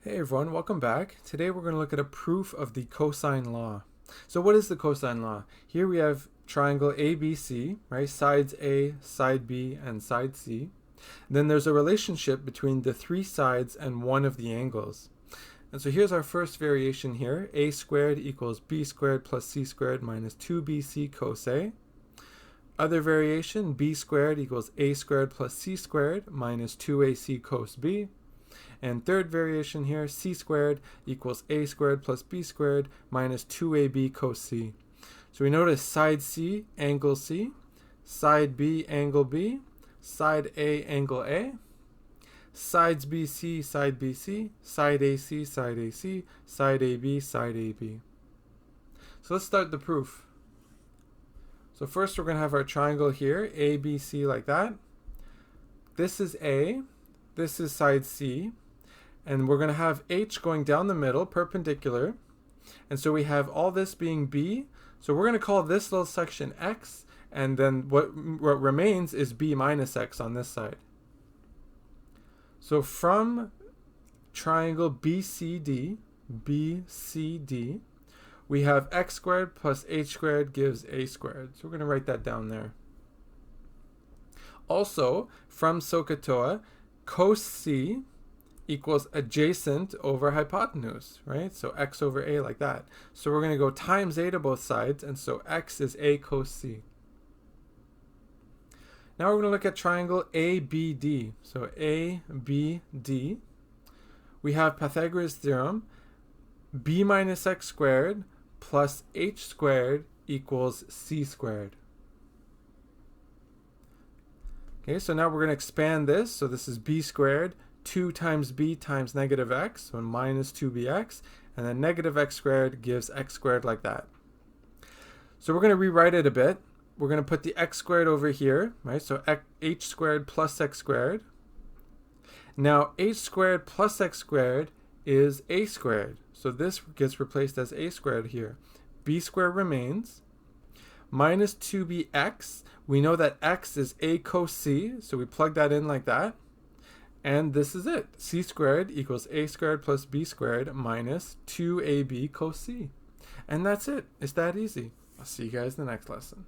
Hey everyone, welcome back. Today we're going to look at a proof of the cosine law. So what is the cosine law? Here we have triangle ABC, right? Sides A, side B, and side C. Then there's a relationship between the three sides and one of the angles. And so here's our first variation here. A squared equals B squared plus C squared minus 2BC cos A. Other variation, B squared equals A squared plus C squared minus 2AC cos B. And third variation here, C squared equals A squared plus B squared minus 2AB cos C. So we notice side C, angle C, side B, angle B, side A, angle A, sides BC, side BC, side AC, side AC, side AB, side AB. So let's start the proof. So first we're going to have our triangle here, ABC like that. This is A, this is side C. And we're going to have H going down the middle, perpendicular. And so we have all this being B. So we're going to call this little section X. And then what remains is B minus X on this side. So from triangle BCD, we have X squared plus H squared gives A squared. So we're going to write that down there. Also, from SOHCAHTOA, cos C equals adjacent over hypotenuse, right? So x over a like that. So we're going to go times a to both sides, and so x is a cos c. Now we're going to look at triangle ABD. So ABD, we have Pythagoras Theorem, b minus x squared plus h squared equals c squared. Okay, so now we're going to expand this. So this is b squared 2 times b times negative x, so minus 2bx, and then negative x squared gives x squared like that. So we're going to rewrite it a bit. We're going to put the x squared over here, right? So h squared plus x squared. Now h squared plus x squared is a squared. So this gets replaced as a squared here. B squared remains. Minus 2bx, we know that x is a cos c, so we plug that in like that. And this is it. C squared equals a squared plus b squared minus 2ab cos c. And that's it. It's that easy. I'll see you guys in the next lesson.